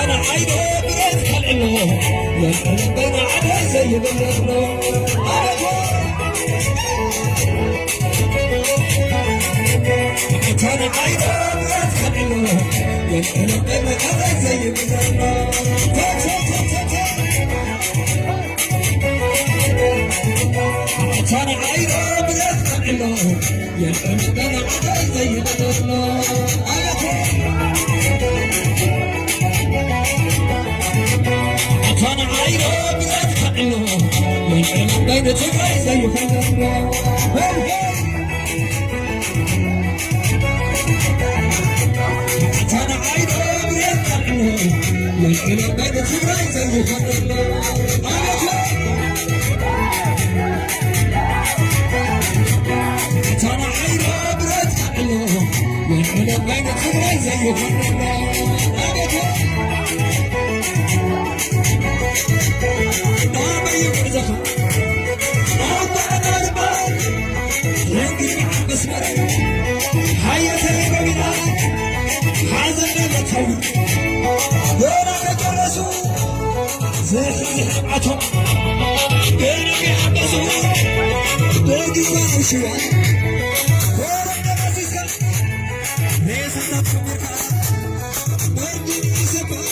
أنا عينه بيت خلعله يا بين على زي بلغنا أنا عينه بيت خلعله يا بين على زي بلغنا أنا عينه بيت خلعله يا بين على زي بلغنا أنا عينه بيت خلعله يا بين تبعي زي بلغنا أنا عينه بيت خلعله يا بين تبعي زي بلغنا أنا عينه بيت خلعله يا بين تبعي زي بلغنا حيا تلقى بنا حازم بتهوي دورك جلسوا زيخي حبعتهم دورك يحبسوا دورك يسوشوا دورك نفسك ليس نفسك دورك يسبق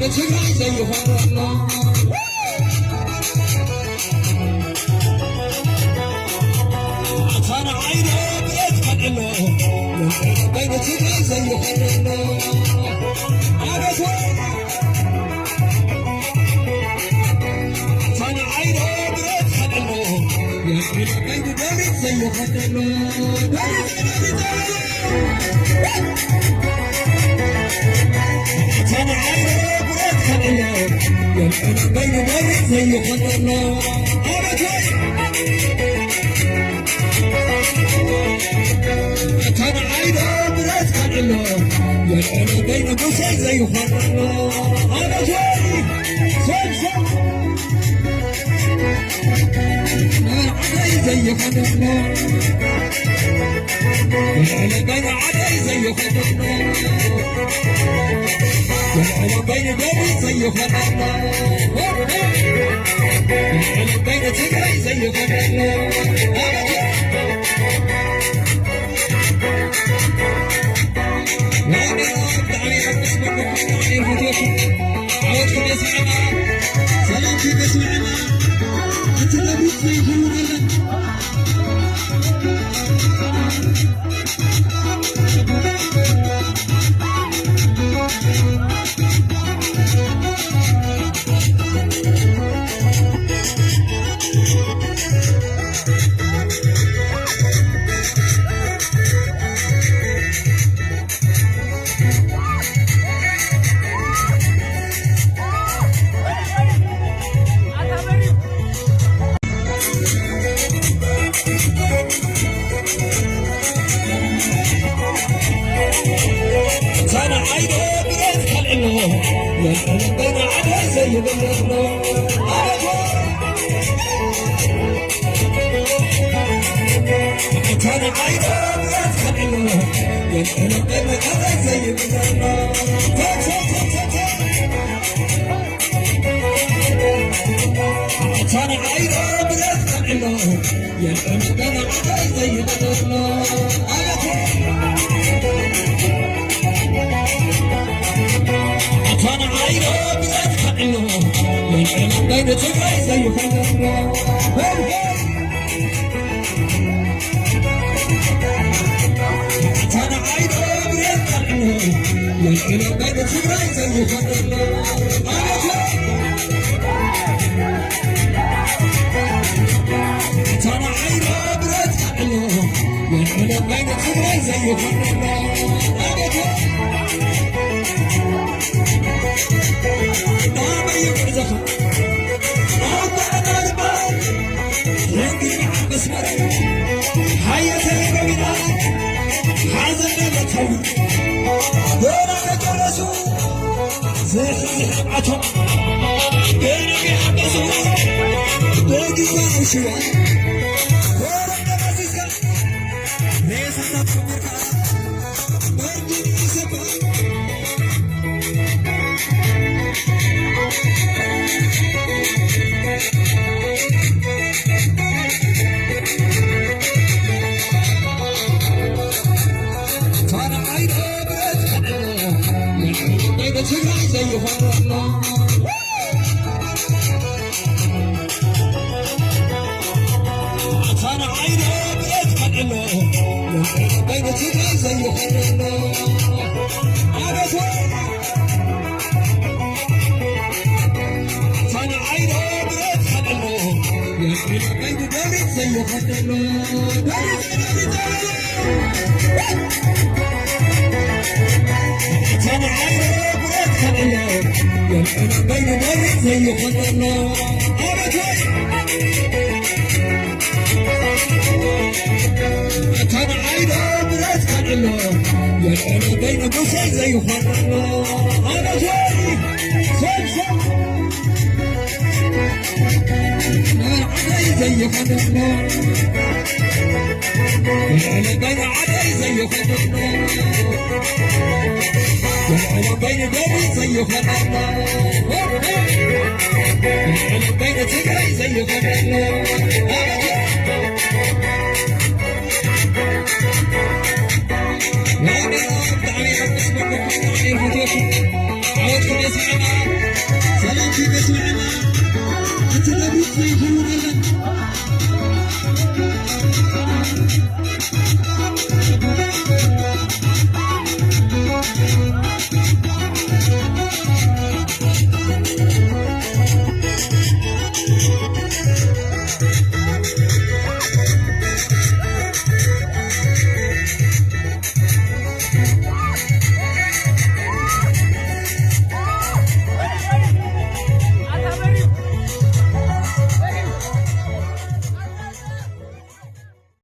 تبعي زي الله أنا عينه بيت خلعله بين تبعي زي الله أنا عينه بيت خلعله بين بيت زي الله أنا عينه أنا بين بيت زي خلنا أنا عينه بيت خلنا أنا بين بيت زي خلنا أنا جاي سب أنا علي زي خلنا أنا بين علي زي خلنا أنا بين بيت زي خلنا أنا بين تبعي زي خلنا وأنا تعالي أسمعكم تعالي هدوكم عودكم يسمعنا سلامكم يسمعنا أنت لابد يكون أنا عينه بيت خلعله يا بين على زي بلغنا أنا عينه بيت خلعله يا بين على زي بلغنا أنا عينه بيت خلعله يا بين على زي بلغنا أنا عينه بيت خلعله أنا بين تبعي زي خلنا أنا عينه بيت خلعله أنا بين تبعي زي خلنا أنا عينه بيت خلعله أنا بين تبعي زي خلنا አየተለበግና ሐዘን ለተው ገና ከጨረሱ ዝህዝህባቸው ገና ያቀሱ በጊዜው ሽዋ ወረደበስስከ ሬሳና ትምርካ በእርጅን ይሰባ ትግራይ ዘይሆነና አታነ ዓይነ ብረት ቀድሎ በይነ ትግራይ ዘይሆነና አገቶ አታነ ዓይነ ብረት ቀድሎ በይነ ደሪት ዘይሆነና አታነ ዓይነ بين مرة زي خطرنا أبدا كان عينه برات خطرنا يلقنا بين مرة زي خطرنا أبدا سب سب عدي زي خطرنا يلقنا بين عدي زي خطرنا يلقنا بين دوري زي خطرنا يلقنا بين تجري زي خطرنا